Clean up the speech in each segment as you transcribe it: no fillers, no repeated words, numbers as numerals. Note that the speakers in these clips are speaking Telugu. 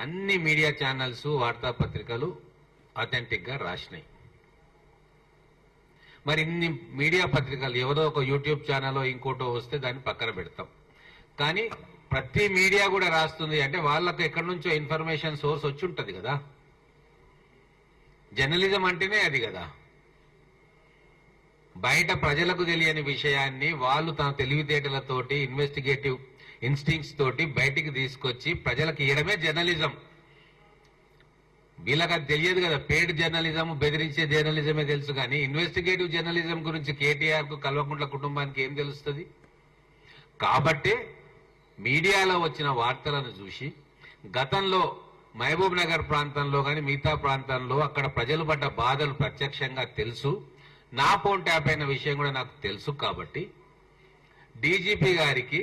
అన్ని మీడియా ఛానల్స్ వార్తాపత్రికలు అథెంటిక్ గా రాసినాయి. మరి ఇన్ని మీడియా పత్రికలు ఎవరో ఒక యూట్యూబ్ ఛానల్ ఇంకోటో వస్తే దాన్ని పక్కన పెడతాం. కానీ ప్రతి మీడియా కూడా రాస్తుంది అంటే వాళ్ళకు ఎక్కడి నుంచో ఇన్ఫర్మేషన్ సోర్స్ వచ్చి ఉంటుంది కదా. జర్నలిజం అంటేనే అది కదా. బయట ప్రజలకు తెలియని విషయాన్ని వాళ్ళు తన తెలివితేటలతోటి ఇన్వెస్టిగేటివ్ ఇన్స్టింక్ట్స్ తోటి బయటికి తీసుకొచ్చి ప్రజలకు ఇవ్వడమే జర్నలిజం. వీళ్ళకి అది తెలియదు కదా. పేడ్ జర్నలిజం, బెదిరించే జర్నలిజమే తెలుసు. కానీ ఇన్వెస్టిగేటివ్ జర్నలిజం గురించి కేటీఆర్ కు, కల్వకుంట్ల కుటుంబానికి ఏం తెలుస్తుంది? కాబట్టే మీడియాలో వచ్చిన వార్తలను చూసి గతంలో మహబూబ్ నగర్ ప్రాంతంలో కానీ మిగతా ప్రాంతాల్లో అక్కడ ప్రజలు పడ్డ బాధలు ప్రత్యక్షంగా తెలుసు. నా ఫోన్ ట్యాప్ అయిన విషయం కూడా నాకు తెలుసు. కాబట్టి డీజీపీ గారికి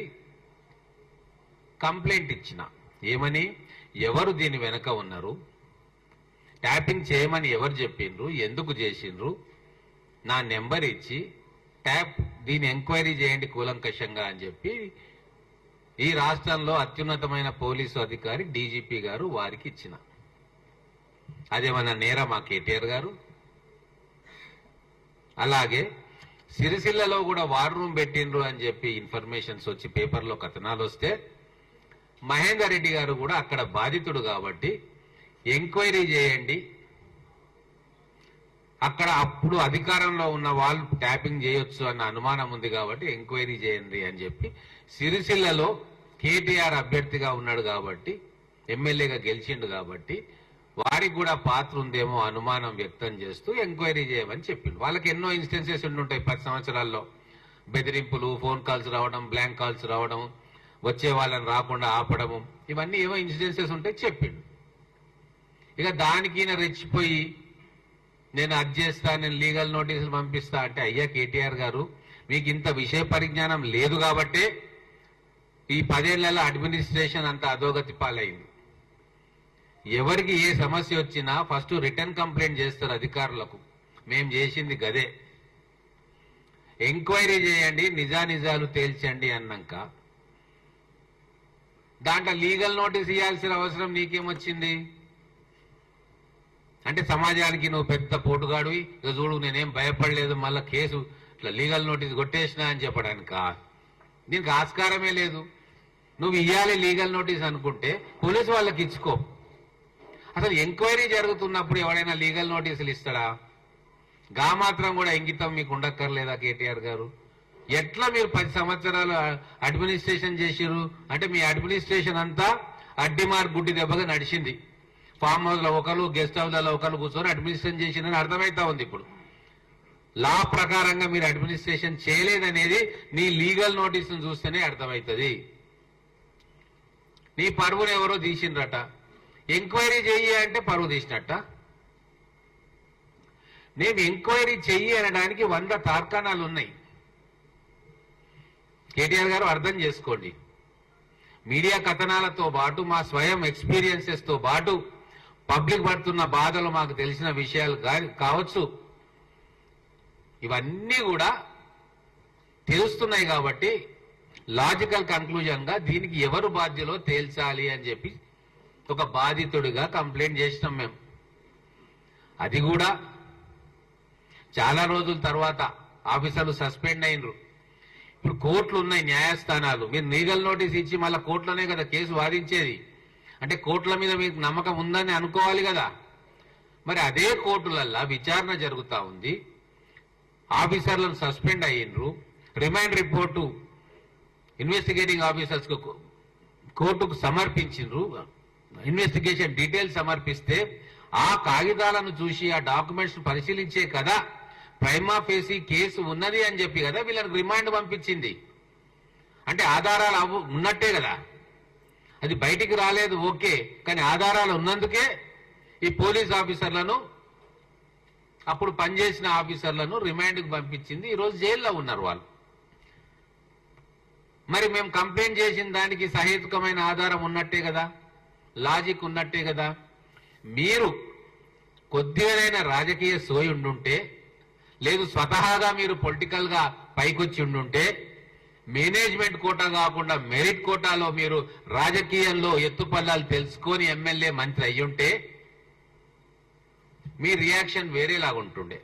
కంప్లైంట్ ఇచ్చిన. ఏమని? ఎవరు దీని వెనక ఉన్నారు, ట్యాపింగ్ చేయమని ఎవరు చెప్పిండ్రు, ఎందుకు చేసిండ్రు, నా నెంబర్ ఇచ్చి దీన్ని ఎంక్వైరీ చేయండి కూలంకషంగా అని చెప్పి ఈ రాష్ట్రంలో అత్యున్నతమైన పోలీసు అధికారి డీజీపీ గారు వారికి ఇచ్చిన. అదేమన్నా నేరమా కేటీఆర్ గారు? అలాగే సిరిసిల్లలో కూడా వార్ రూమ్ పెట్టిండ్రు అని చెప్పి ఇన్ఫర్మేషన్స్ వచ్చి పేపర్లో కథనాలు వస్తే మహేందర్ రెడ్డి గారు కూడా అక్కడ బాధితుడు కాబట్టి ఎంక్వైరీ చేయండి, అక్కడ అప్పుడు అధికారంలో ఉన్న వాళ్ళు ట్యాపింగ్ చేయొచ్చు అన్న అనుమానం ఉంది కాబట్టి ఎంక్వైరీ చేయండి అని చెప్పి సిరిసిల్లలో కేటీఆర్ అభ్యర్థిగా ఉన్నాడు కాబట్టి, ఎమ్మెల్యేగా గెలిచిండు కాబట్టి వారికి కూడా పాత్ర ఉందేమో అనుమానం వ్యక్తం చేస్తూ ఎంక్వైరీ చేయమని చెప్పిండు. వాళ్ళకి ఎన్నో ఇన్స్టెన్సెస్ ఉండుంటాయి 10 సంవత్సరాల్లో. బెదిరింపులు, ఫోన్ కాల్స్ రావడం, బ్లాంక్ కాల్స్ రావడం, వచ్చే వాళ్ళని రాకుండా ఆపడము, ఇవన్నీ ఏవో ఇన్సిడెన్సెస్ ఉంటాయి చెప్పిండు. ఇక దానికి ఈయన రెచ్చిపోయి నేను అది చేస్తా, నేను లీగల్ నోటీసులు పంపిస్తా అంటే, అయ్యా కేటీఆర్ గారు మీకు ఇంత విషయ పరిజ్ఞానం లేదు కాబట్టే ఈ 10 ఏళ్లలో అడ్మినిస్ట్రేషన్ అంతా అధోగతి పాలైంది. ఎవరికి ఏ సమస్య వచ్చినా ఫస్ట్ రిటర్న్ కంప్లైంట్ చేస్తారు అధికారులకు. మేం చేసింది గదే. ఎంక్వైరీ చేయండి, నిజానిజాలు తేల్చండి అన్నాక దాంట్లో లీగల్ నోటీస్ ఇవ్వాల్సిన అవసరం నీకేమొచ్చింది? అంటే సమాజానికి నువ్వు పెద్ద పోటుగాడివి, ఇక చూడు నేనేం భయపడలేదు, మళ్ళా కేసు ఇట్లా లీగల్ నోటీస్ కొట్టేసినా అని చెప్పడానిక? దీనికి ఆస్కారమే లేదు. నువ్వు ఇవ్వాలి లీగల్ నోటీస్ అనుకుంటే పోలీసు వాళ్ళకి ఇచ్చుకో. అసలు ఎంక్వైరీ జరుగుతున్నప్పుడు ఎవడైనా లీగల్ నోటీసులు ఇస్తాడా? గా మాత్రం కూడా ఇంగితం మీకు ఉండక్కర్లేదా కేటీఆర్ గారు? ఎట్లా మీరు 10 సంవత్సరాలు అడ్మినిస్ట్రేషన్ చేసిరు అంటే మీ అడ్మినిస్ట్రేషన్ అంతా అడ్డిమార్ గుడ్డి దెబ్బగా నడిచింది. ఫామ్ హౌస్ లో ఒకరు, గెస్ట్ హౌస్ లలో ఒకరు కూర్చొని అడ్మినిస్ట్రేషన్ చేసిందని అర్థమైతా ఉంది. ఇప్పుడు లా ప్రకారంగా మీరు అడ్మినిస్ట్రేషన్ చేయలేదనేది నీ లీగల్ నోటీసును చూస్తేనే అర్థమవుతుంది. నీ పరువును ఎవరో తీసిండ్రట, ఎంక్వైరీ చెయ్యి అంటే పరువు తీసినట్ట. నేను ఎంక్వైరీ చెయ్యి అనడానికి 100 తార్కాణాలు ఉన్నాయి. కేటీఆర్ గారు అర్థం చేసుకోండి. మీడియా కథనాలతో పాటు మా స్వయం ఎక్స్పీరియన్సెస్ తో పాటు పబ్లిక్ పడుతున్న బాధలు మాకు తెలిసిన విషయాలు కావచ్చు, ఇవన్నీ కూడా తెలుస్తున్నాయి. కాబట్టి లాజికల్ కన్క్లూజన్ గా దీనికి ఎవరు బాధ్యులో తేల్చాలి అని చెప్పి ఒక బాధితుడిగా కంప్లైంట్ చేసినాం మేము. అది కూడా చాలా రోజుల తర్వాత ఆఫీసర్లు సస్పెండ్ అయినరు. ఇప్పుడు కోర్టులు ఉన్నాయి, న్యాయస్థానాలు. మీరు లీగల్ నోటీస్ ఇచ్చి మళ్ళీ కోర్టులోనే కదా కేసు వాదించేది. అంటే కోర్టుల మీద మీకు నమ్మకం ఉందని అనుకోవాలి కదా. మరి అదే కోర్టులల్లా విచారణ జరుగుతా ఉంది, ఆఫీసర్లను సస్పెండ్ అయ్యిండ్రు, రిమాండ్ రిపోర్టు ఇన్వెస్టిగేటింగ్ ఆఫీసర్స్ కోర్టుకు సమర్పించిండ్రు, ఇన్వెస్టిగేషన్ డీటెయిల్స్ సమర్పిస్తే ఆ కాగితాలను చూసి ఆ డాక్యుమెంట్స్ పరిశీలించే కదా ప్రైమా ఫేసి కేసు ఉన్నది అని చెప్పి కదా వీళ్ళకి రిమాండ్ పంపించింది. అంటే ఆధారాలు ఉన్నట్టే కదా. అది బయటికి రాలేదు ఓకే, కానీ ఆధారాలు ఉన్నందుకే ఈ పోలీస్ ఆఫీసర్లను, అప్పుడు పనిచేసిన ఆఫీసర్లను రిమాండ్కి పంపించింది. ఈరోజు జైల్లో ఉన్నారు వాళ్ళు. మరి మేము కంప్లైంట్ చేసిన దానికి సహేతుకమైన ఆధారం ఉన్నట్టే కదా, లాజిక్ ఉన్నట్టే కదా. మీరు కొద్దిగానైనా రాజకీయ సోయి ఉండుంటే, లేదు స్వతహాగా మీరు పొలిటికల్ గా పైకొచ్చి ఉండుంటే మేనేజ్మెంట్ కోటా కాకుండా మెరిట్ కోటాలో మీరు రాజకీయంలో ఎత్తుపల్లాలు తెలుసుకొని ఎమ్మెల్యే మంత్రి అయ్యుంటే మీ రియాక్షన్ వేరేలాగా ఉంటుండే.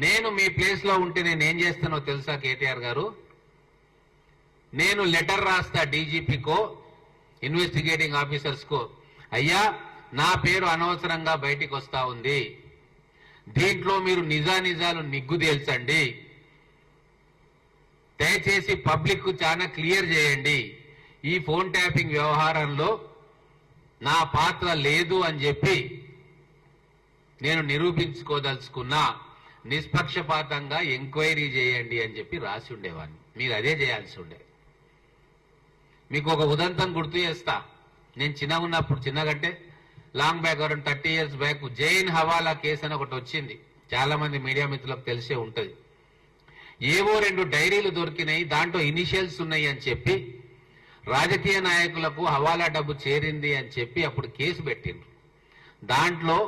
నేను మీ ప్లేస్ లో ఉంటే నేను ఏం చేస్తానో తెలుసా కేటీఆర్ గారు? నేను లెటర్ రాస్తా డీజీపీకో ఇన్వెస్టిగేటింగ్ ఆఫీసర్స్ కో, అయ్యా నా పేరు అనవసరంగా బయటికి వస్తా ఉంది, దీంట్లో మీరు నిజానిజాలు నిగ్గు తేల్చండి, దయచేసి పబ్లిక్ కు చాలా క్లియర్ చేయండి, ఈ ఫోన్ ట్యాపింగ్ వ్యవహారంలో నా పాత్ర లేదు అని చెప్పి నేను నిరూపించుకోదలుచుకున్నా, నిష్పక్షపాతంగా ఎంక్వైరీ చేయండి అని చెప్పి రాసి ఉండేవాడిని. మీరు అదే చేయాల్సి ఉండే. మీకు ఒక ఉదంతం గుర్తు చేస్తా. నేను చిన్నగా ఉన్నప్పుడు, చిన్నగంటే long back 30 years back Jain hawala case అని ఒకటి వచ్చింది. చాలా మంది మీడియా మిత్రులకు తెలిసే ఉంటది. ఏవో 2 డైరీలు దొరికినాయి, దాంట్లో ఇనిషియల్స్ ఉన్నాయి అని చెప్పి రాజకీయ నాయకులకు హవాలా డబ్బు చేరింది అని చెప్పి అప్పుడు కేసు పెట్టిండ్రు. దాంట్లో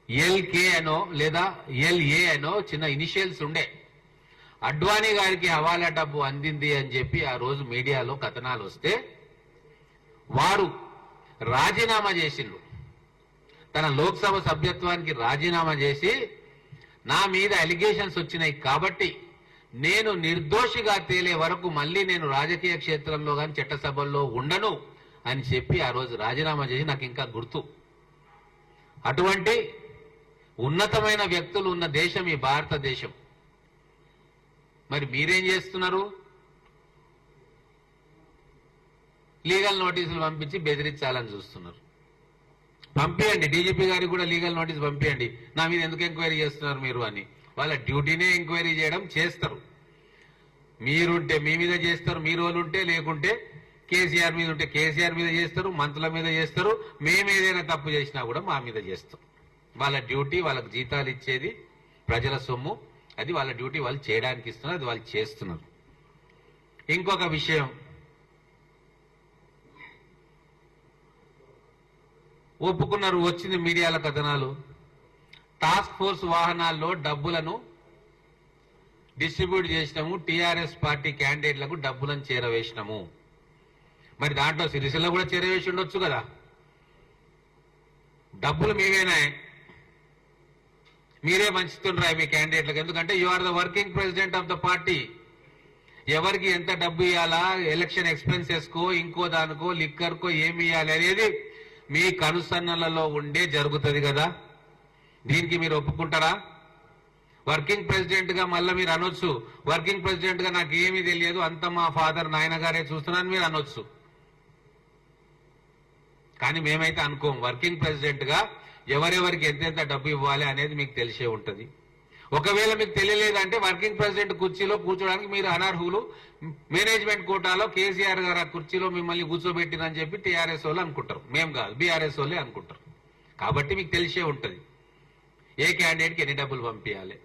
ఎల్కే అనో లేదా ఎల్ఏ అనో చిన్న ఇనిషియల్స్ ఉండే. అడ్వాణీ గారికి హవాలా డబ్బు అందింది అని చెప్పి ఆ రోజు మీడియాలో కథనాలు వస్తే వారు రాజీనామా చేసిండ్రు. తన లోక్సభ సభ్యత్వానికి రాజీనామా చేసి, నా మీద అలిగేషన్స్ వచ్చినాయి కాబట్టి నేను నిర్దోషిగా తేలే వరకు మళ్ళీ నేను రాజకీయ క్షేత్రంలో కానీ చట్టసభల్లో ఉండను అని చెప్పి ఆ రోజు రాజీనామా చేసి, నాకు ఇంకా గుర్తు. అటువంటి ఉన్నతమైన వ్యక్తులు ఉన్న దేశం ఈ భారతదేశం. మరి మీరేం చేస్తున్నారు? లీగల్ నోటీసులు పంపించి బెదిరించాలని చూస్తున్నారు. పంపించండి, డీజీపీ గారికి కూడా లీగల్ నోటీస్ పంపించండి, నా మీద ఎందుకు ఎంక్వైరీ చేస్తున్నారు మీరు అని. వాళ్ళ డ్యూటీనే ఎంక్వైరీ చేయడం, చేస్తారు. మీరుంటే మీ మీద చేస్తారు, మీ రోలు ఉంటే, లేకుంటే కేసీఆర్ మీద ఉంటే కేసీఆర్ మీద చేస్తారు, మంత్రుల మీద చేస్తారు. మేము ఏదైనా తప్పు చేసినా కూడా మా మీద చేస్తాం. వాళ్ళ డ్యూటీ, వాళ్ళకు జీతాలు ఇచ్చేది ప్రజల సొమ్ము, అది వాళ్ళ డ్యూటీ, వాళ్ళు చేయడానికి ఇస్తున్నారు, అది వాళ్ళు చేస్తున్నారు. ఇంకొక విషయం, ఒప్పుకున్నారు, వచ్చింది మీడియాల కథనాలు, టాస్క్ ఫోర్స్ వాహనాల్లో డబ్బులను డిస్ట్రిబ్యూట్ చేసినాము, టీఆర్ఎస్ పార్టీ క్యాండిడేట్లకు డబ్బులను చేరవేసినాము. మరి దాంట్లో సిరిసిల్ల కూడా చేరవేసి ఉండొచ్చు కదా. డబ్బులు మీవేనా? మీరే పంచుతుండ్రా మీ క్యాండిడేట్లకు? ఎందుకంటే you are the working president of the party. ఎవరికి ఎంత డబ్బు ఇవ్వాలా, ఎలక్షన్ ఎక్స్పెన్సెస్ కో ఇంకో దానికో లిక్కర్ కో ఏమి ఇవ్వాలి అనేది మీ కనుసన్నలలో ఉండే జరుగుతుంది కదా. దీనికి మీరు ఒప్పుకుంటారా? వర్కింగ్ ప్రెసిడెంట్ గా మళ్ళీ మీరు అనొచ్చు, వర్కింగ్ ప్రెసిడెంట్ గా నాకు ఏమీ తెలియదు, అంత మా ఫాదర్ నాయన గారే చూస్తున్నాను మీరు అనొచ్చు. కానీ మేమైతే అనుకోం. వర్కింగ్ ప్రెసిడెంట్ గా ఎవరెవరికి ఎంతెంత డబ్బు ఇవ్వాలి అనేది మీకు తెలిసే ఉంటుంది. ఒకవేళ మీకు తెలియలేదంటే వర్కింగ్ ప్రెసిడెంట్ కుర్చీలో కూర్చోడానికి మీరు అనర్హులు, మేనేజ్మెంట్ కోటాలో కేసీఆర్ గారు ఆ కుర్చీలో మిమ్మల్ని కూర్చోబెట్టిందని చెప్పి టీఆర్ఎస్ వాళ్ళు అనుకుంటారు. మేము కాదు, బీఆర్ఎస్ వాళ్ళే అనుకుంటారు. కాబట్టి మీకు తెలిసే ఉంటుంది ఏ క్యాండిడేట్కి ఎన్ని డబ్బులు పంపించాలి.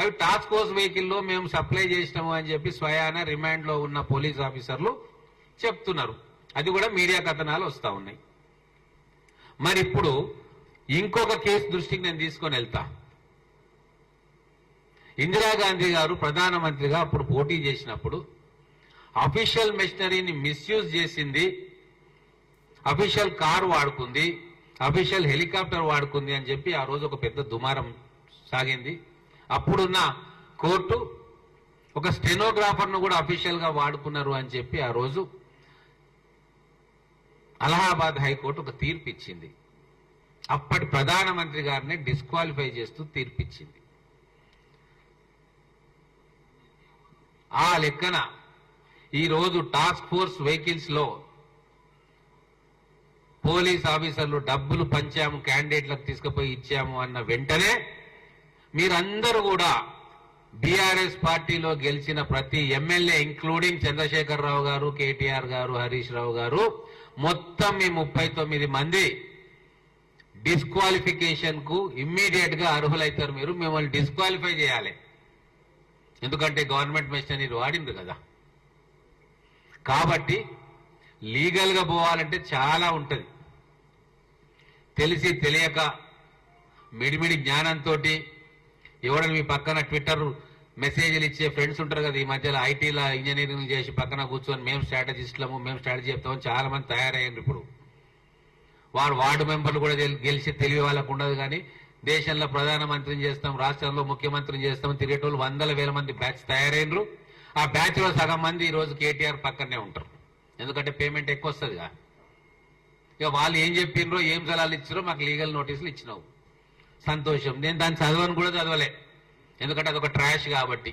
అవి టాస్క్ ఫోర్స్ వెహికల్లో మేము సప్లై చేసినాము అని చెప్పి స్వయాన రిమాండ్ లో ఉన్న పోలీస్ ఆఫీసర్లు చెప్తున్నారు. అది కూడా మీడియా కథనాలు వస్తా ఉన్నాయి. మరి ఇప్పుడు ఇంకొక కేసు దృష్టికి నేను తీసుకొని వెళ్తా. ఇందిరాగాంధీ గారు ప్రధానమంత్రిగా అప్పుడు పోటీ చేసినప్పుడు అఫీషియల్ మెషినరీని మిస్యూజ్ చేసింది, అఫీషియల్ కారు వాడుకుంది, అఫీషియల్ హెలికాప్టర్ వాడుకుంది అని చెప్పి ఆ రోజు ఒక పెద్ద దుమారం సాగింది. అప్పుడున్న కోర్టు ఒక స్టెనోగ్రాఫర్ను కూడా అఫీషియల్ గా వాడుకున్నారు అని చెప్పి ఆ రోజు అలహాబాద్ హైకోర్టు ఒక తీర్పు ఇచ్చింది. అప్పటి ప్రధానమంత్రి గారిని డిస్క్వాలిఫై చేస్తూ తీర్పిచ్చింది. ఆ లెక్కన ఈరోజు టాస్క్ ఫోర్స్ వెహికల్స్ లో పోలీస్ ఆఫీసర్లు డబ్బులు పంచాము, క్యాండిడేట్లకు తీసుకుపోయి ఇచ్చాము అన్న వెంటనే మీరందరూ కూడా బీఆర్ఎస్ పార్టీలో గెలిచిన ప్రతి ఎమ్మెల్యే ఇంక్లూడింగ్ చంద్రశేఖరరావు గారు, కేటీఆర్ గారు, హరీష్ రావు గారు, మొత్తం మీ 39 మంది డిస్క్వాలిఫికేషన్ కు ఇమ్మీడియట్ గా అర్హులైతారు. మీరు మిమ్మల్ని డిస్క్వాలిఫై చేయాలి, ఎందుకంటే గవర్నమెంట్ మెషినరీ వాడింది కదా. కాబట్టి లీగల్ గా పోవాలంటే చాలా ఉంటది. తెలిసి తెలియక మిడిమిడి జ్ఞానంతో ఎవడని మీ పక్కన ట్విట్టర్ మెసేజ్లు ఇచ్చే ఫ్రెండ్స్ ఉంటారు కదా, ఈ మధ్యలో ఐటీలో ఇంజనీరింగ్ చేసి పక్కన కూర్చొని మేము స్ట్రాటజిస్టులము, మేము స్ట్రాటజీ చెప్తామని చాలా మంది తయారయ్యారు. ఇప్పుడు వార్డు మెంబర్లు కూడా గెలిచి తెలివి వాళ్ళకు ఉండదు. కానీ దేశంలో ప్రధానమంత్రిని చేస్తాం, రాష్ట్రంలో ముఖ్యమంత్రిని చేస్తాం తిరిగేటోళ్ళు వందల వేల మంది బ్యాచ్ తయారైనరు. ఆ బ్యాచ్ లో సగం మంది ఈ రోజు కేటీఆర్ పక్కనే ఉంటారు. ఎందుకంటే పేమెంట్ ఎక్కువ వస్తుందిగా. ఇక వాళ్ళు ఏం చెప్పిండ్రో, ఏం సలహాలు ఇచ్చారో మాకు లీగల్ నోటీసులు ఇచ్చినావు, సంతోషం. నేను దాన్ని చదవను కూడా చదవలే, ఎందుకంటే అదొక ట్రాష్ కాబట్టి.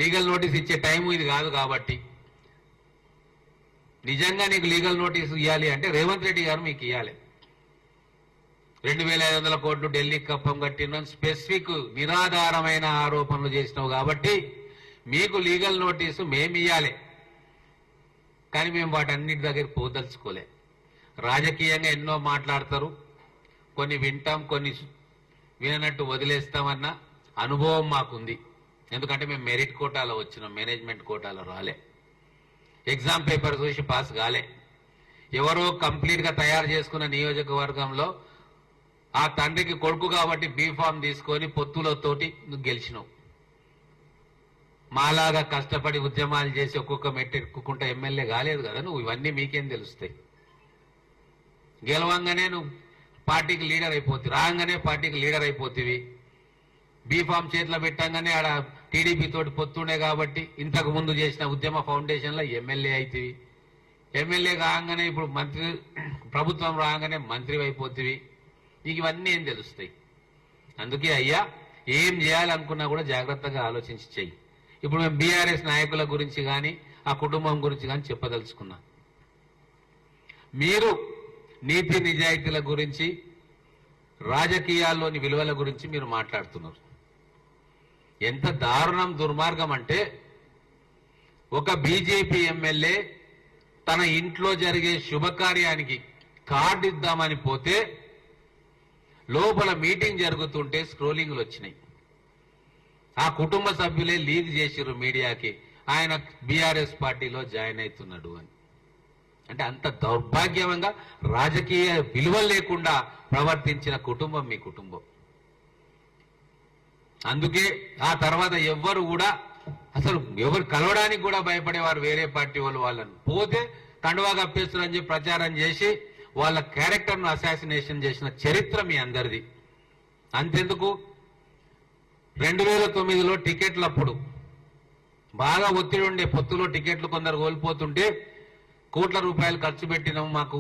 లీగల్ నోటీస్ ఇచ్చే టైము ఇది కాదు కాబట్టి. నిజంగా నీకు లీగల్ నోటీస్ ఇవ్వాలి అంటే రేవంత్ రెడ్డి గారు మీకు ఇవ్వాలి. 2500 కోట్లు ఢిల్లీకి కప్పం కట్టిన స్పెసిఫిక్ నిరాధారమైన ఆరోపణలు చేసినావు కాబట్టి మీకు లీగల్ నోటీసు మేము ఇవ్వాలి. కానీ మేము వాటన్నిటి దగ్గర పోదలుచుకోలే. రాజకీయంగా ఎన్నో మాట్లాడతారు, కొన్ని వింటాం, కొన్ని విననట్టు వదిలేస్తామన్న అనుభవం మాకుంది. ఎందుకంటే మేము మెరిట్ కోటాలో వచ్చినాం, మేనేజ్మెంట్ కోటాలో రాలే. ఎగ్జామ్ పేపర్ చూసి పాస్ కాలే. ఎవరో కంప్లీట్ గా తయారు చేసుకున్న నియోజకవర్గంలో ఆ తండ్రికి కొడుకు కాబట్టి బీఫామ్ తీసుకొని పొత్తులతోటి నువ్వు గెలిచినావు. మాలాగా కష్టపడి ఉద్యమాలు చేసి ఒక్కొక్క మెట్టెక్కుకుంటా ఎమ్మెల్యే కాలేదు కదా నువ్వు. ఇవన్నీ మీకేం తెలుస్తాయి? గెలవంగానే నువ్వు పార్టీకి లీడర్ అయిపోతుంది, రాగానే పార్టీకి లీడర్ అయిపోతివి. బీఫామ్ చేతిలో పెట్టంగానే ఆడ టీడీపీ తోటి పొత్తుండే కాబట్టి ఇంతకు ముందు చేసిన ఉద్యమ ఫౌండేషన్ లో ఎమ్మెల్యే అవుతుంది. ఎమ్మెల్యే కాగానే ఇప్పుడు మంత్రి, ప్రభుత్వం రాగానే మంత్రి అయిపోతివి. నీకు ఇవన్నీ ఏం తెలుస్తాయి? అందుకే అయ్యా, ఏం చేయాలనుకున్నా కూడా జాగ్రత్తగా ఆలోచించి చెయ్యి. ఇప్పుడు మేము బీఆర్ఎస్ నాయకుల గురించి కానీ ఆ కుటుంబం గురించి కానీ చెప్పదలుచుకున్నా. మీరు నీతి నిజాయితీల గురించి, రాజకీయాల్లోని విలువల గురించి మీరు మాట్లాడుతున్నారు. ఎంత దారుణం, దుర్మార్గం అంటే ఒక బీజేపీ ఎమ్మెల్యే తన ఇంట్లో జరిగే శుభకార్యానికి కార్డు ఇద్దామని పోతే లోపల మీటింగ్ జరుగుతుంటే స్క్రోలింగ్లు వచ్చినాయి. ఆ కుటుంబ సభ్యులే లీక్ చేసిర్రు మీడియాకి, ఆయన బీఆర్ఎస్ పార్టీలో జాయిన్ అవుతున్నాడు అని. అంటే అంత దౌర్భాగ్యంగా రాజకీయ విలువలు లేకుండా ప్రవర్తించిన కుటుంబం మీ కుటుంబం. అందుకే ఆ తర్వాత ఎవ్వరు కూడా అసలు ఎవరు కలవడానికి కూడా భయపడేవారు వేరే పార్టీ వాళ్ళు. వాళ్ళని పోతే కండువా కప్పేస్తున్నారని చెప్పి ప్రచారం చేసి వాళ్ళ క్యారెక్టర్ను అసాసినేషన్ చేసిన చరిత్ర మీ అందరిది. అంతెందుకు, 2009లో టికెట్లప్పుడు బాగా ఒత్తిడి ఉండే, పొత్తులో టికెట్లు కొందరు కోల్పోతుంటే కోట్ల రూపాయలు ఖర్చు పెట్టినాము, మాకు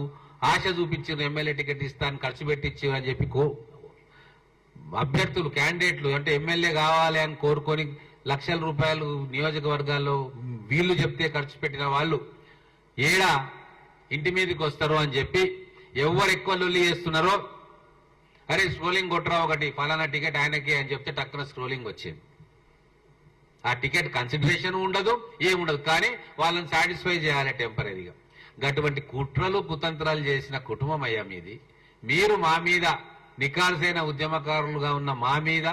ఆశ చూపించారు, ఎమ్మెల్యే టికెట్ ఇస్తాను ఖర్చు పెట్టించారు అని చెప్పి అభ్యర్థులు, క్యాండిడేట్లు అంటే ఎమ్మెల్యే కావాలి అని కోరుకొని లక్షల రూపాయలు నియోజకవర్గాల్లో వీళ్ళు చెప్తే ఖర్చు పెట్టిన వాళ్ళు ఏడా ఇంటి మీదకి వస్తారు అని చెప్పి ఎవరు ఎక్కువ లొల్లి చేస్తున్నారో, అరే స్క్రోలింగ్ కొట్టరా ఒకటి ఫలానా టికెట్ ఆయనకి అని చెప్తే టక్కున స్క్రోలింగ్ వచ్చింది. ఆ టికెట్ కన్సిడరేషన్ ఉండదు, ఏముండదు, కానీ వాళ్ళని సాటిస్ఫై చేయాలి టెంపరీగా. అటువంటి కుట్రలు కుతంత్రాలు చేసిన కుటుంబం అయ్యా మీది. మీరు మా మీద, నికాల్సైన ఉద్యమకారులుగా ఉన్న మా మీద,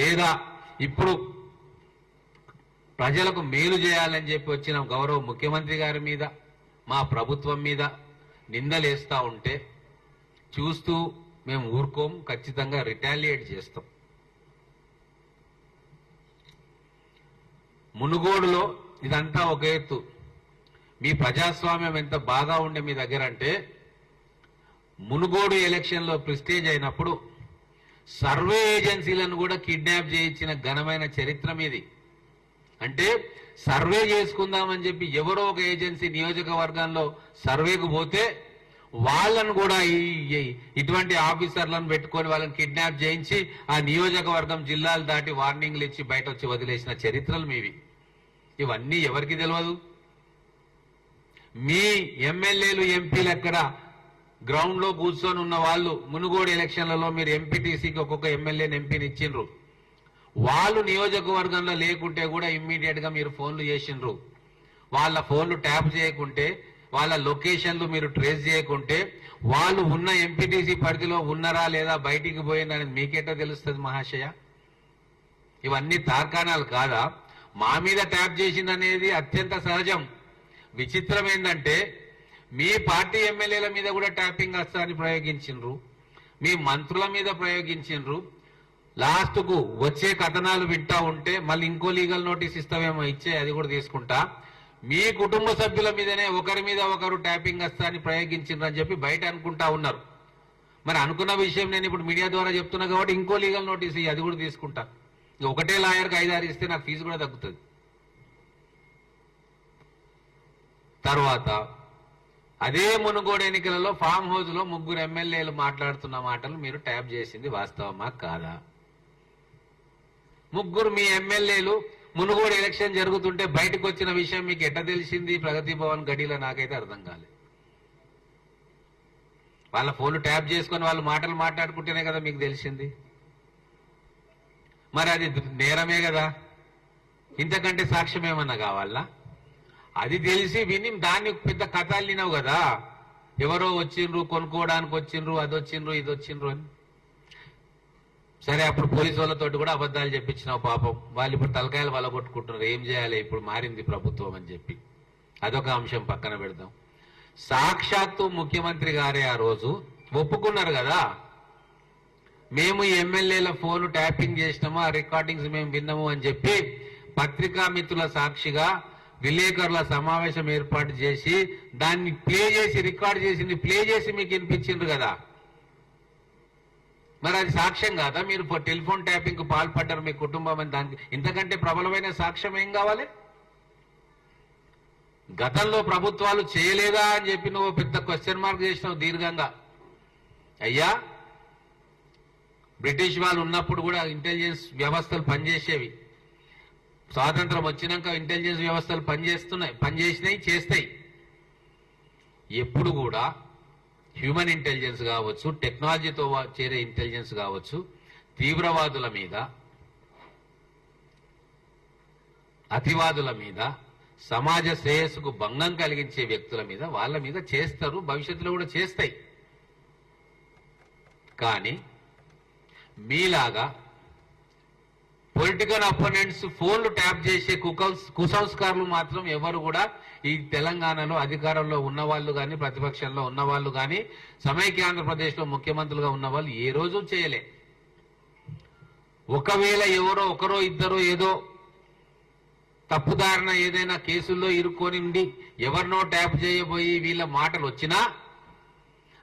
లేదా ఇప్పుడు ప్రజలకు మేలు చేయాలని చెప్పి వచ్చిన గౌరవ ముఖ్యమంత్రి గారి మీద, మా ప్రభుత్వం మీద నిందలేస్తా ఉంటే చూస్తూ మేము ఊరుకోం, ఖచ్చితంగా రిటాలియేట్ చేస్తాం. మునుగోడులో ఇదంతా ఒక ఎత్తు. మీ ప్రజాస్వామ్యం ఎంత బాగా ఉండే మీ దగ్గర అంటే, మునుగోడు ఎలక్షన్లో ప్రెస్టేజ్ అయినప్పుడు సర్వే ఏజెన్సీలను కూడా కిడ్నాప్ చేయించిన ఘనమైన చరిత్ర మీది. అంటే సర్వే చేసుకుందామని చెప్పి ఎవరో ఒక ఏజెన్సీ నియోజకవర్గంలో సర్వేకు పోతే వాళ్ళను కూడా ఇటువంటి ఆఫీసర్లను పెట్టుకొని వాళ్ళని కిడ్నాప్ చేయించి ఆ నియోజకవర్గం జిల్లాలు దాటి వార్నింగ్లు ఇచ్చి బయట వచ్చి వదిలేసిన చరిత్రలు మీవి. ఇవన్నీ ఎవరికి తెలియదు? మీ ఎమ్మెల్యేలు, ఎంపీలు ఎక్కడ గ్రౌండ్ లో కూర్చొని ఉన్న వాళ్ళు. మునుగోడు ఎలక్షన్లలో మీరు ఎంపీటీసీకి ఒక్కొక్క ఎమ్మెల్యేని, ఎంపీని ఇచ్చిండ్రు. వాళ్ళు నియోజకవర్గంలో లేకుంటే కూడా ఇమ్మీడియట్ గా మీరు ఫోన్లు చేసిండ్రు. వాళ్ళ ఫోన్లు ట్యాప్ చేయకుంటే, వాళ్ళ లొకేషన్లు మీరు ట్రేస్ చేయకుంటే, వాళ్ళు ఉన్న ఎంపీటీసీ పరిధిలో ఉన్నారా లేదా బయటికి పోయిందని మీకేటో తెలుస్తుంది మహాశయ? ఇవన్నీ తార్కాణాలు కాదా? మా మీద ట్యాప్ చేసిందనేది అత్యంత సహజం. విచిత్రం ఏంటంటే మీ పార్టీ ఎమ్మెల్యేల మీద కూడా ట్యాపింగ్ అస్త్రాన్ని ప్రయోగించిండ్రు, మీ మంత్రుల మీద ప్రయోగించిండ్రు. లాస్ట్కు వచ్చే కథనాలు వింటా ఉంటే మళ్ళీ ఇంకో లీగల్ నోటీస్ ఇస్తావేమో, ఇచ్చే అది కూడా తీసుకుంటా, మీ కుటుంబ సభ్యుల మీదనే ఒకరి మీద ఒకరు ట్యాపింగ్ వస్తారని ప్రయోగించిండ్రని చెప్పి బయట అనుకుంటా ఉన్నారు. మరి అనుకున్న విషయం నేను ఇప్పుడు మీడియా ద్వారా చెప్తున్నా కాబట్టి ఇంకో లీగల్ నోటీస్ అది కూడా తీసుకుంటా. ఒకటే లాయర్కి 5-6 ఇస్తే నాకు ఫీజు కూడా తగ్గుతుంది. తర్వాత అదే మునుగోడు ఎన్నికలలో ఫామ్ హౌస్ లో 3 ఎమ్మెల్యేలు మాట్లాడుతున్న మాటలు మీరు ట్యాప్ చేసింది వాస్తవమా కాదా? 3 మీ ఎమ్మెల్యేలు మునుగోడు ఎలక్షన్ జరుగుతుంటే బయటకు వచ్చిన విషయం మీకు ఎట్ట తెలిసింది? ప్రగతి భవన్ గడిలో నాకైతే అర్థం కాలేదు. వాళ్ళ ఫోన్లు ట్యాప్ చేసుకొని వాళ్ళు మాటలు మాట్లాడుకుంటేనే కదా మీకు తెలిసింది. మరి అది నేరమే కదా, ఇంతకంటే సాక్ష్యం ఏమన్నా కావాలా? అది తెలిసి విని దాన్ని పెద్ద కథలు వినవు కదా, ఎవరో వచ్చిండ్రు కొనుక్కోవడానికి వచ్చిండ్రు, అది వచ్చిండ్రు ఇది వచ్చిండ్రు అని. సరే అప్పుడు పోలీసు వాళ్ళతో కూడా అబద్ధాలు చెప్పించినావు పాపం, వాళ్ళు ఇప్పుడు తలకాయలు వాళ్ళ కొట్టుకుంటున్నారు, ఏం చేయాలి ఇప్పుడు మారింది ప్రభుత్వం అని చెప్పి. అదొక అంశం పక్కన పెడదాం. సాక్షాత్తు ముఖ్యమంత్రి గారే ఆ రోజు ఒప్పుకున్నారు కదా, మేము ఈ ఎమ్మెల్యేల ఫోన్ ట్యాపింగ్ చేసినాము, ఆ రికార్డింగ్స్ మేము విన్నాము అని చెప్పి పత్రికా మిత్రుల సాక్షిగా విలేకరుల సమావేశం ఏర్పాటు చేసి దాన్ని ప్లే చేసి రికార్డ్ చేసింది ప్లే చేసి మీకు వినిపించిండ్రు కదా. మరి అది సాక్ష్యం కాదా? మీరు టెలిఫోన్ ట్యాపింగ్ కు పాల్పడ్డారు మీ కుటుంబం అని, దానికి ఇంతకంటే ప్రబలమైన సాక్ష్యం ఏం కావాలి? గతంలో ప్రభుత్వాలు చేయలేదా అని చెప్పి నువ్వు పెద్ద క్వశ్చన్ మార్క్ చేసినావు దీర్ఘంగా. అయ్యా, బ్రిటిష్ వాళ్ళు ఉన్నప్పుడు కూడా ఇంటెలిజెన్స్ వ్యవస్థలు పనిచేసేవి, స్వాతంత్రం వచ్చినాక ఇంటెలిజెన్స్ వ్యవస్థలు పనిచేసినాయి చేస్తాయి. ఎప్పుడు కూడా హ్యూమన్ ఇంటెలిజెన్స్ కావచ్చు, టెక్నాలజీతో చేరే ఇంటెలిజెన్స్ కావచ్చు, తీవ్రవాదుల మీద, అతివాదుల మీద, సమాజ శ్రేయస్సుకు భంగం కలిగించే వ్యక్తుల మీద, వాళ్ళ మీద చేస్తారు, భవిష్యత్తులో కూడా చేస్తాయి. కానీ మీలాగా పొలిటికల్ అపోనెంట్స్ ఫోన్లు ట్యాప్ చేసే కుసంస్కారులు మాత్రం ఎవరు కూడా ఈ తెలంగాణలో అధికారంలో ఉన్నవాళ్ళు కానీ, ప్రతిపక్షంలో ఉన్నవాళ్ళు కానీ, సమైక్య ఆంధ్రప్రదేశ్లో ముఖ్యమంత్రులుగా ఉన్నవాళ్ళు ఏ రోజు చేయలే. ఒకవేళ ఎవరో ఒకరో ఇద్దరో ఏదో తప్పుదారిన ఏదైనా కేసుల్లో ఇరుక్కొని ఉండి ఎవరినో ట్యాప్ చేయబోయి వీళ్ళ మాటలు వచ్చినా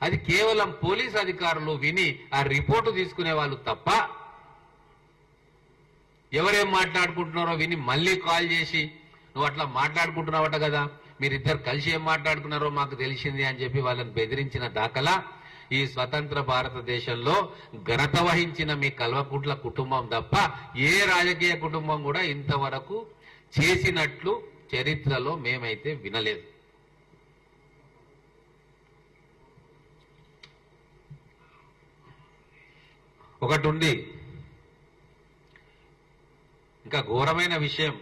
అది కేవలం పోలీస్ అధికారులు విని ఆ రిపోర్టు తీసుకునే వాళ్ళు తప్ప, ఎవరేం మాట్లాడుకుంటున్నారో విని మళ్ళీ కాల్ చేసి నువ్వు అట్లా మాట్లాడుకుంటున్నావట కదా, మీరిద్దరు కలిసి ఏం మాట్లాడుకున్నారో మాకు తెలిసింది అని చెప్పి వాళ్ళని బెదిరించిన దాఖలా ఈ స్వతంత్ర భారతదేశంలో ఘనత వహించిన మీ కల్వకుంట్ల కుటుంబం తప్ప ఏ రాజకీయ కుటుంబం కూడా ఇంతవరకు చేసినట్లు చరిత్రలో మేమైతే వినలేదు. ఒకటి ఉంది, ఇంకా ఘోరమైన విషయం,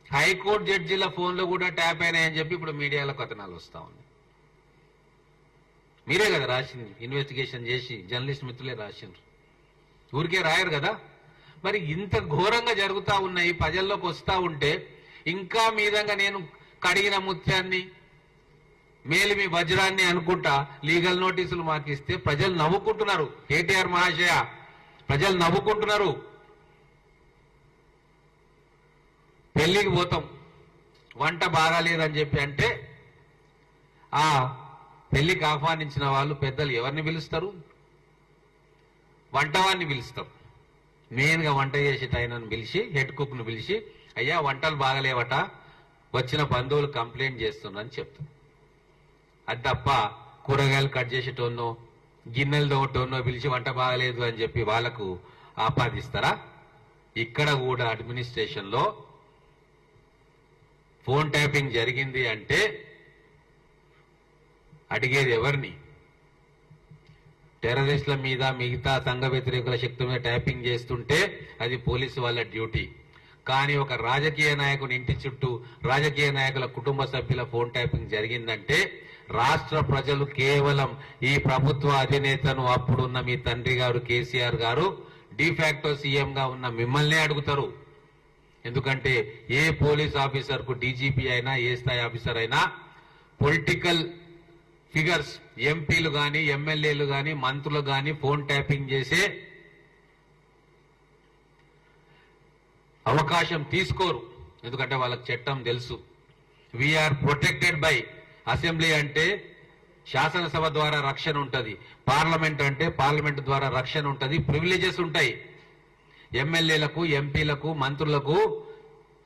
హైకోర్టు జడ్జీల ఫోన్లు కూడా ట్యాప్ అయినాయని చెప్పి ఇప్పుడు మీడియాలో కథనాలు వస్తా ఉన్నాయి. మీరే కదా రాసింది, ఇన్వెస్టిగేషన్ చేసి జర్నలిస్ట్ మిత్రులే రాసిండ్రు, ఊరికే రాయరు కదా. మరి ఇంత ఘోరంగా జరుగుతూ ఉన్నాయి, ప్రజల్లోకి వస్తూ ఉంటే ఇంకా మీదంగా నేను కడిగిన ముత్యాన్ని మేలిమి వజ్రాన్ని అనుకుంటా లీగల్ నోటీసులు మాకు ఇస్తే ప్రజలు నవ్వుకుంటున్నారు. కేటీఆర్ మహాశయ, ప్రజలు నవ్వుకుంటున్నారు. పెళ్లికి పోతాం, వంట బాగాలేదని చెప్పి అంటే ఆ పెళ్లికి ఆహ్వానించిన వాళ్ళు పెద్దలు ఎవరిని పిలుస్తారు? వంటవాన్ని పిలుస్తారు. మెయిన్గా వంట చేసేట ఆయనను పిలిచి, హెడ్ కుక్ను పిలిచి, అయ్యా వంటలు బాగలేవట, వచ్చిన బంధువులు కంప్లైంట్ చేస్తున్నారని చెప్తారు. అది తప్ప కూరగాయలు కట్ చేసేటోన్నో గిన్నెలు తోటోన్నో పిలిచి వంట బాగలేదు అని చెప్పి వాళ్లకు ఆపాదిస్తారా? ఇక్కడ కూడా అడ్మినిస్ట్రేషన్ లో ఫోన్ ట్యాపింగ్ జరిగింది అంటే అడిగేది ఎవరిని? టెర్రరిస్టుల మీద, మిగతా సంఘ వ్యతిరేకుల శక్తుల మీద ట్యాపింగ్ చేస్తుంటే అది పోలీసు వాళ్ళ డ్యూటీ. కానీ ఒక రాజకీయ నాయకుని ఇంటి చుట్టూ రాజకీయ నాయకుల కుటుంబ సభ్యుల ఫోన్ ట్యాపింగ్ జరిగిందంటే రాష్ట్ర ప్రజలు కేవలం ఈ ప్రభుత్వ అధినేతను, అప్పుడున్న మీ తండ్రి గారు కేసీఆర్ గారు, డిఫాక్టో సీఎం గా ఉన్న మిమ్మల్నే అడుగుతారు. ఎందుకంటే ఏ పోలీస్ ఆఫీసర్ కు డీజీపీ అయినా, ఏ స్థాయి ఆఫీసర్ అయినా పొలిటికల్ ఫిగర్స్, ఎంపీలు గాని, ఎమ్మెల్యేలు గాని, మంత్రులు గాని ఫోన్ ట్యాపింగ్ చేసే అవకాశం తీసుకోరు. ఎందుకంటే వాళ్ళకి చట్టం తెలుసు. వీఆర్ ప్రొటెక్టెడ్ బై అసెంబ్లీ అంటే శాసనసభ ద్వారా రక్షణ ఉంటుంది, పార్లమెంట్ అంటే పార్లమెంట్ ద్వారా రక్షణ ఉంటుంది, ప్రివిలేజెస్ ఉంటాయి. ఎమ్మెల్యేలకు, ఎంపీలకు, మంత్రులకు,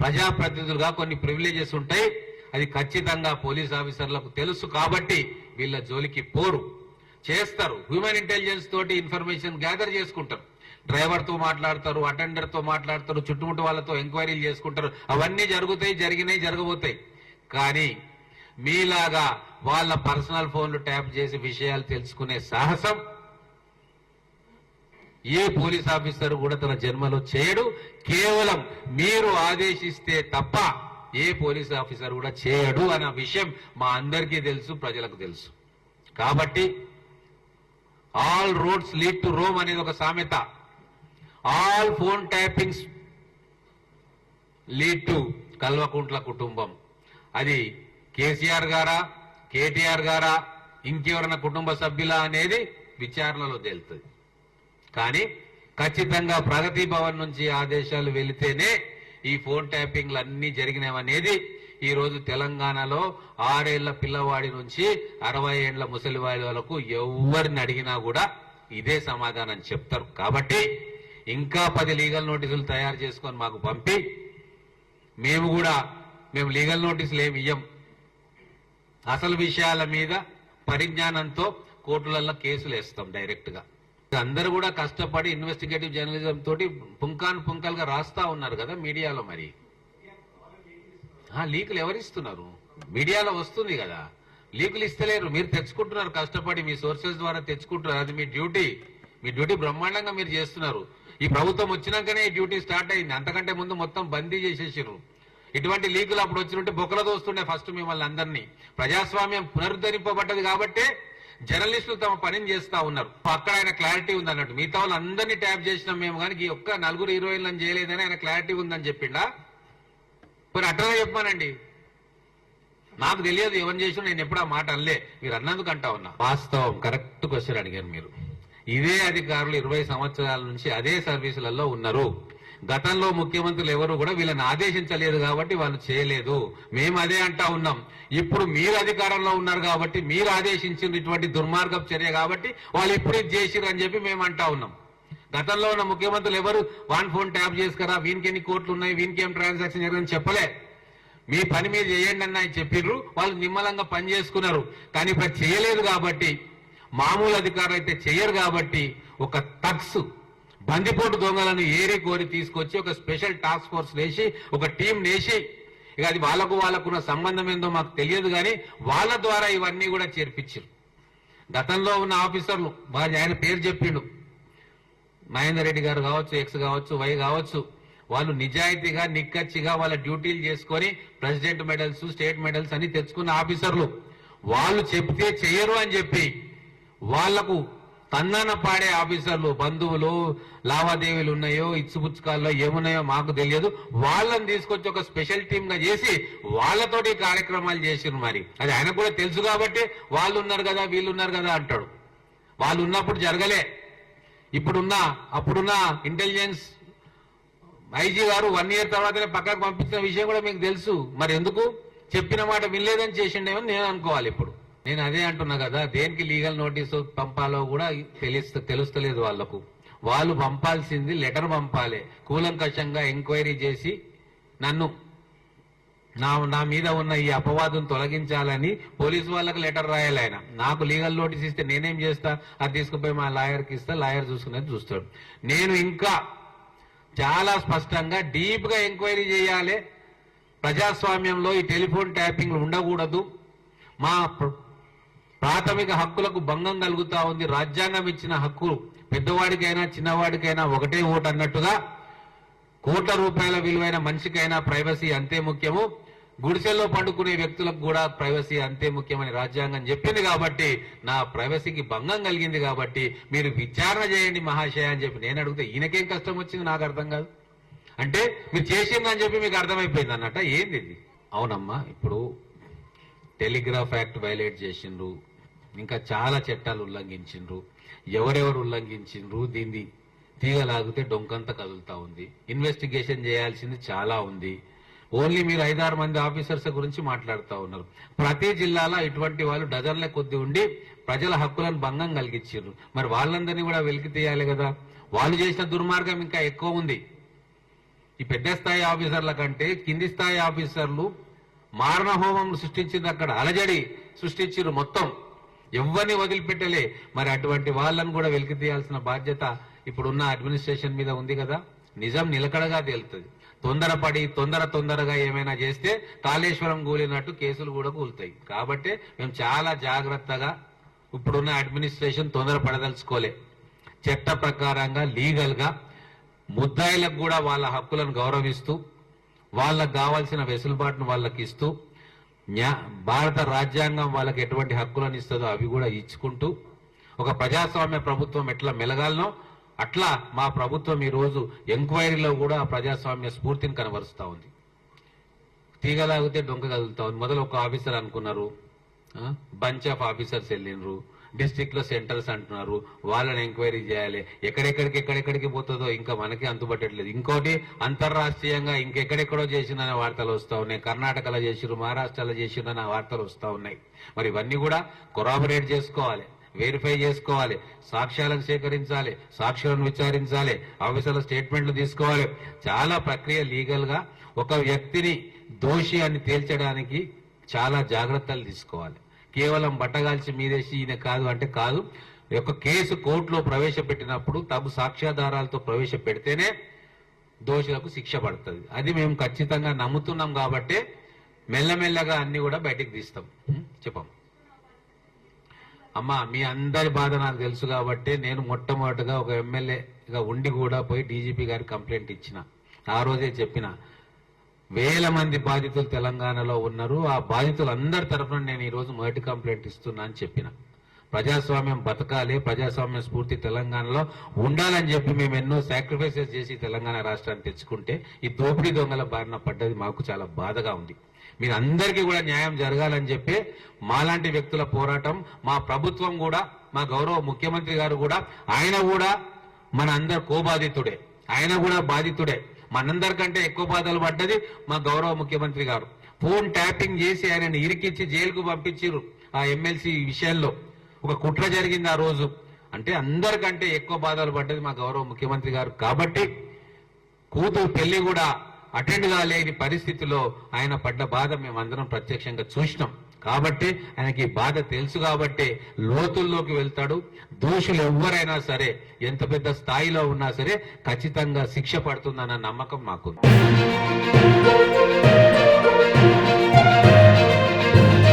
ప్రజాప్రతినిధులుగా కొన్ని ప్రివిలేజెస్ ఉంటాయి. అది ఖచ్చితంగా పోలీస్ ఆఫీసర్లకు తెలుసు కాబట్టి వీళ్ళ జోలికి పోరు. చేస్తారు. హ్యూమన్ ఇంటెలిజెన్స్ తోటి ఇన్ఫర్మేషన్ గ్యాదర్ చేసుకుంటారు. డ్రైవర్ తో మాట్లాడతారు, అటెండర్ తో మాట్లాడతారు, చుట్టుముట్టు వాళ్ళతో ఎంక్వైరీలు చేసుకుంటారు. అవన్నీ జరుగుతాయి, జరిగినాయి, జరగబోతాయి. కానీ మీలాగా వాళ్ళ పర్సనల్ ఫోన్లు ట్యాప్ చేసి విషయాలు తెలుసుకునే సాహసం ఏ పోలీస్ ఆఫీసర్ కూడా తన జన్మలో చేయడు. కేవలం మీరు ఆదేశిస్తే తప్ప ఏ పోలీస్ ఆఫీసర్ కూడా చేయడు అన్న విషయం మా అందరికీ తెలుసు, ప్రజలకు తెలుసు. కాబట్టి all roads lead to Rome అనేది ఒక సామెత. All phone tappings lead to Kalvakuntla కుటుంబం. అది కేసీఆర్ గారా, కేటీఆర్ గారా, ఇంకెవరైనా కుటుంబ సభ్యులా అనేది విచారణలో తేలుతుంది. కానీ ఖచ్చితంగా ప్రగతి భవన్ నుంచి ఆదేశాలు వెళితేనే ఈ ఫోన్ ట్యాపింగ్లు అన్ని జరిగినవనేది ఈ రోజు తెలంగాణలో 6 ఏళ్ల పిల్లవాడి నుంచి 60 ఏళ్ల ముసలివాడి వరకు ఎవరిని అడిగినా కూడా ఇదే సమాధానం చెప్తారు. కాబట్టి ఇంకా 10 లీగల్ నోటీసులు తయారు చేసుకొని మాకు పంపి మేము లీగల్ నోటీసులు ఏమి ఇయ్యం. అసలు విషయాల మీద పరిజ్ఞానంతో కోర్టులలో కేసులు వేస్తాం డైరెక్ట్ గా. అందరూ కూడా కష్టపడి ఇన్వెస్టిగేటివ్ జర్నలిజం తోటి పుంకాలుగా రాస్తా ఉన్నారు కదా మీడియాలో. మరి లీకులు ఎవరిస్తున్నారు? మీడియాలో వస్తుంది కదా. లీకులు ఇస్తలేరు, మీరు తెచ్చుకుంటున్నారు కష్టపడి, మీ సోర్సెస్ ద్వారా తెచ్చుకుంటున్నారు. అది మీ డ్యూటీ బ్రహ్మాండంగా మీరు చేస్తున్నారు. ఈ ప్రభుత్వం వచ్చినాకనే ఈ డ్యూటీ స్టార్ట్ అయింది. అంతకంటే ముందు మొత్తం బందీ చేసేసారు. ఇటువంటి లీకులు అప్పుడు వచ్చినట్టు బొక్కలతో వస్తుండే ఫస్ట్ మిమ్మల్ని అందరినీ. ప్రజాస్వామ్యం పునరుద్ధరింపబడ్డది కాబట్టే జర్నలిస్టులు తమ పనిని చేస్తా ఉన్నారు. అక్కడ ఆయన క్లారిటీ ఉంది అన్నట్టు. మిగతా వాళ్ళు అందరినీ ట్యాప్ చేసినాం మేము, కానీ ఈ ఒక్క 4 హీరోయిన్లను చేయలేదని ఆయన క్లారిటీ ఉందని చెప్పిండా? మరి అట్లనే చెప్పానండి. నాకు తెలియదు ఎవరిని చేసినా, నేను ఎప్పుడు ఆ మాట అనలే. మీరు అన్నందుకు అంటా ఉన్నా. వాస్తవం, కరెక్ట్ క్వశ్చన్ అడిగారు మీరు. ఇదే అధికారులు 20 సంవత్సరాల నుంచి అదే సర్వీసులలో ఉన్నారు. గతంలో ముఖ్యమంత్రులు ఎవరు కూడా వీళ్ళని ఆదేశించలేదు కాబట్టి వాళ్ళు చేయలేదు. మేము అదే అంటా ఉన్నాం. ఇప్పుడు మీరు అధికారంలో ఉన్నారు కాబట్టి మీరు ఆదేశించిన ఇటువంటి దుర్మార్గపు చర్య కాబట్టి వాళ్ళు ఇప్పుడు ఇది చేసిరు అని చెప్పి మేము అంటా ఉన్నాం. గతంలో ఉన్న ముఖ్యమంత్రులు ఎవరు వాన్ ఫోన్ ట్యాప్ చేసుకురా, వీనికి ఎన్ని కోట్లు ఉన్నాయి, వీనికి ఏం ట్రాన్సాక్షన్ జరిగిందని చెప్పలే. మీ పని మీరు చేయండి అన్న చెప్పిర్రు. వాళ్ళు నిమ్మలంగా పని చేసుకున్నారు. కానీ ఇప్పుడు చేయలేదు కాబట్టి, మామూలు అధికారులు అయితే చేయరు కాబట్టి ఒక తగ్స్ బందిపోటు దొంగలను ఏరి కోరి తీసుకొచ్చి ఒక స్పెషల్ టాస్క్ ఫోర్స్ వేసి ఒక టీం వేసి, ఇక అది వాళ్ళకున్న సంబంధం ఏందో మాకు తెలియదు కానీ వాళ్ళ ద్వారా ఇవన్నీ కూడా చేర్పించారు. గతంలో ఉన్న ఆఫీసర్లు ఆయన పేరు చెప్పిండు, మహేందర్ రెడ్డి గారు కావచ్చు, ఎక్స్ కావచ్చు, వై కావచ్చు, వాళ్ళు నిజాయితీగా నిక్కచ్చిగా వాళ్ళ డ్యూటీలు చేసుకొని ప్రెసిడెంట్ మెడల్స్, స్టేట్ మెడల్స్ అన్ని తెచ్చుకున్న ఆఫీసర్లు. వాళ్ళు చెప్తే చెయ్యరు అని చెప్పి వాళ్లకు తన్నాన పాడే ఆఫీసర్లు, బంధువులు, లావాదేవీలు ఉన్నాయో ఇచ్చుపుచ్చుకాల్లో ఏమున్నాయో మాకు తెలియదు, వాళ్ళని తీసుకొచ్చి ఒక స్పెషల్ టీమ్ గా చేసి వాళ్ళతోటి కార్యక్రమాలు చేసిరు. మరి అది ఆయనకు కూడా తెలుసు కాబట్టి వాళ్ళు ఉన్నారు కదా, వీళ్ళు ఉన్నారు కదా అంటాడు. వాళ్ళు ఉన్నప్పుడు జరగలే. అప్పుడున్న ఇంటెలిజెన్స్ ఐజీ గారు 1 ఇయర్ తర్వాతనే పక్కకు పంపించిన విషయం కూడా మీకు తెలుసు. మరి ఎందుకు చెప్పిన మాట వినలేదని చేసిండేమని నేను అనుకోవాలి. ఇప్పుడు నేను అదే అంటున్నా కదా, దేనికి లీగల్ నోటీసు పంపాలో కూడా తెలుస్తలేదు వాళ్లకు. వాళ్ళు పంపాల్సింది లెటర్ పంపాలి, కూలంకషంగా ఎంక్వైరీ చేసి నన్ను నా మీద ఉన్న ఈ అపవాదం తొలగించాలని పోలీసు వాళ్ళకి లెటర్ రాయాలి. ఆయన నాకు లీగల్ నోటీస్ ఇస్తే నేనేం చేస్తా, అది తీసుకుపోయి మా లాయర్కి ఇస్తా, లాయర్ చూసుకునేది చూస్తాడు. నేను ఇంకా చాలా స్పష్టంగా డీప్ గా ఎంక్వైరీ చేయాలి. ప్రజాస్వామ్యంలో ఈ టెలిఫోన్ ట్యాపింగ్లు ఉండకూడదు. మా ప్రాథమిక హక్కులకు భంగం కలుగుతా ఉంది. రాజ్యాంగం ఇచ్చిన హక్కు పెద్దవాడికైనా చిన్నవాడికైనా ఒకటే ఓటు అన్నట్టుగా కోట్ల రూపాయల విలువైన మనిషికైనా ప్రైవసీ అంతే ముఖ్యము, గుడిసెల్లో పండుకునే వ్యక్తులకు కూడా ప్రైవసీ అంతే ముఖ్యమని రాజ్యాంగం చెప్పింది. కాబట్టి నా ప్రైవసీకి భంగం కలిగింది కాబట్టి మీరు విచారణ చేయండి మహాశయ అని చెప్పి నేను అడిగితే ఈయనకేం కష్టం వచ్చింది నాకు అర్థం కాదు. అంటే మీరు చేసిందని చెప్పి మీకు అర్థమైపోయింది అన్నట్ట. ఏంది ఇది? అవునమ్మా, ఇప్పుడు టెలిగ్రాఫ్ యాక్ట్ వైలేట్ చేసిండ్రు, ఇంకా చాలా చట్టాలు ఉల్లంఘించిండ్రు. ఎవరెవరు ఉల్లంఘించిండ్రు, దీన్ని తీగలాగితే డొంకంత కదులుతా ఉంది. ఇన్వెస్టిగేషన్ చేయాల్సింది చాలా ఉంది. ఓన్లీ మీరు 5-6 మంది ఆఫీసర్స్ గురించి మాట్లాడుతూ ఉన్నారు. ప్రతి జిల్లాలో ఇటువంటి వాళ్ళు డజన్ల కొద్ది ఉండి ప్రజల హక్కులను భంగం కలిగించారు. మరి వాళ్ళందరినీ కూడా వెలికి తీయాలి కదా. వాళ్ళు చేసిన దుర్మార్గం ఇంకా ఎక్కువ ఉంది. ఈ పెద్ద స్థాయి ఆఫీసర్ల కంటే కింది స్థాయి ఆఫీసర్లు మారణహోమం సృష్టించింది, అక్కడ అలజడి సృష్టించారు. మొత్తం ఎవరిని వదిలిపెట్టలే. మరి అటువంటి వాళ్ళను కూడా వెలికి తీయాల్సిన బాధ్యత ఇప్పుడున్న అడ్మినిస్ట్రేషన్ మీద ఉంది కదా. నిజం నిలకడగా తేలుతుంది. తొందరపడి తొందరగా ఏమైనా చేస్తే కాళేశ్వరం కూలినట్టు కేసులు కూడా కూలుతాయి. కాబట్టి మేము చాలా జాగ్రత్తగా ఇప్పుడున్న అడ్మినిస్ట్రేషన్ తొందరపడదలుచుకోలే. చట్ట ప్రకారంగా లీగల్ గా ముద్దాయిలకు కూడా వాళ్ళ హక్కులను గౌరవిస్తూ వాళ్ళకు కావాల్సిన వెసులుబాటును వాళ్ళకి ఇస్తూ భారత రాజ్యాంగం వాళ్ళకి ఎటువంటి హక్కులను ఇస్తుందో అవి కూడా ఇచ్చుకుంటూ ఒక ప్రజాస్వామ్య ప్రభుత్వం ఎట్లా మెలగాలనో అట్లా మా ప్రభుత్వం ఈ రోజు ఎంక్వైరీలో కూడా ప్రజాస్వామ్య స్ఫూర్తిని కనబరుస్తా ఉంది. తీగలాగితే డొంక కదులుతా ఉంది. మొదలు ఒక ఆఫీసర్ అనుకున్నారు, బంచ్ ఆఫ్ ఆఫీసర్స్ వెళ్ళినరు, డిస్ట్రిక్ట్ లో సెంటర్స్ అంటున్నారు, వాళ్ళని ఎంక్వైరీ చేయాలి. ఎక్కడెక్కడికి పోతుందో ఇంకా మనకి అంతుపట్టట్లేదు. ఇంకోటి అంతర్రాష్ట్రీయంగా ఇంకెక్కడెక్కడో చేసిందనే వార్తలు వస్తూ ఉన్నాయి. కర్ణాటకలో చేసిరు, మహారాష్ట్రలో చేసిందనే వార్తలు వస్తూ ఉన్నాయి. మరి ఇవన్నీ కూడా కొరాబరేట్ చేసుకోవాలి, వెరిఫై చేసుకోవాలి, సాక్ష్యాలను సేకరించాలి, సాక్షులను విచారించాలి, ఆఫీసర్ల స్టేట్మెంట్లు తీసుకోవాలి. చాలా ప్రక్రియ లీగల్ గా ఒక వ్యక్తిని దోషి అని తేల్చడానికి చాలా జాగ్రత్తలు తీసుకోవాలి. కేవలం బట్టగాల్చి మీదేసి ఈయన కాదు అంటే కాదు. ఒక కేసు కోర్టులో ప్రవేశపెట్టినప్పుడు తగు సాక్ష్యాధారాలతో ప్రవేశపెడితేనే దోషులకు శిక్ష పడుతుంది. అది మేము ఖచ్చితంగా నమ్ముతున్నాం. కాబట్టి మెల్లమెల్లగా అన్ని కూడా బయటికి తీస్తాం. చెప్పం అమ్మా, మీ అందరి బాధ నాకు తెలుసు. కాబట్టి నేను మొట్టమొదటిగా ఒక ఎమ్మెల్యేగా ఉండి కూడా పోయి డీజీపీ గారికి కంప్లైంట్ ఇచ్చిన. ఆ రోజే చెప్పిన, వేల మంది బాధితులు తెలంగాణలో ఉన్నారు. ఆ బాధితులందరి తరఫున నేను ఈ రోజు మొదటి కంప్లైంట్ ఇస్తున్నా అని చెప్పిన. ప్రజాస్వామ్యం బతకాలి, ప్రజాస్వామ్య స్ఫూర్తి తెలంగాణలో ఉండాలని చెప్పి మేము ఎన్నో సాక్రిఫైసెస్ చేసి తెలంగాణ రాష్ట్రాన్ని తెచ్చుకుంటే ఈ దోపిడీ దొంగల బారిన పడ్డది మాకు చాలా బాధగా ఉంది. మీరు అందరికీ కూడా న్యాయం జరగాలని చెప్పి మాలాంటి వ్యక్తుల పోరాటం, మా ప్రభుత్వం కూడా, మా గౌరవ ముఖ్యమంత్రి గారు కూడా, ఆయన కూడా మన అందరు కోబాధితుడే, ఆయన కూడా బాధితుడే. మనందరికంటే ఎక్కువ బాధలు పడ్డది మా గౌరవ ముఖ్యమంత్రి గారు. ఫోన్ ట్యాపింగ్ చేసి ఆయనను ఇరికించి జైలుకు పంపించారు. ఆ ఎమ్మెల్సీ విషయంలో ఒక కుట్ర జరిగింది ఆ రోజు. అంటే అందరికంటే ఎక్కువ బాధలు పడ్డది మా గౌరవ ముఖ్యమంత్రి గారు. కాబట్టి కూతురు పెళ్లి కూడా అటెండ్ కాలేని పరిస్థితిలో ఆయన పడ్డ బాధ మేమందరం ప్రత్యక్షంగా చూసినాం. కాబట్టి ఆయనకి బాధ తెలుసు. కాబట్టి లోతుల్లోకి వెళ్తాడు. దోషులు ఎవరైనా సరే, ఎంత పెద్ద స్థాయిలో ఉన్నా సరే ఖచ్చితంగా శిక్ష పడుతుందన్న నమ్మకం మాకుంది.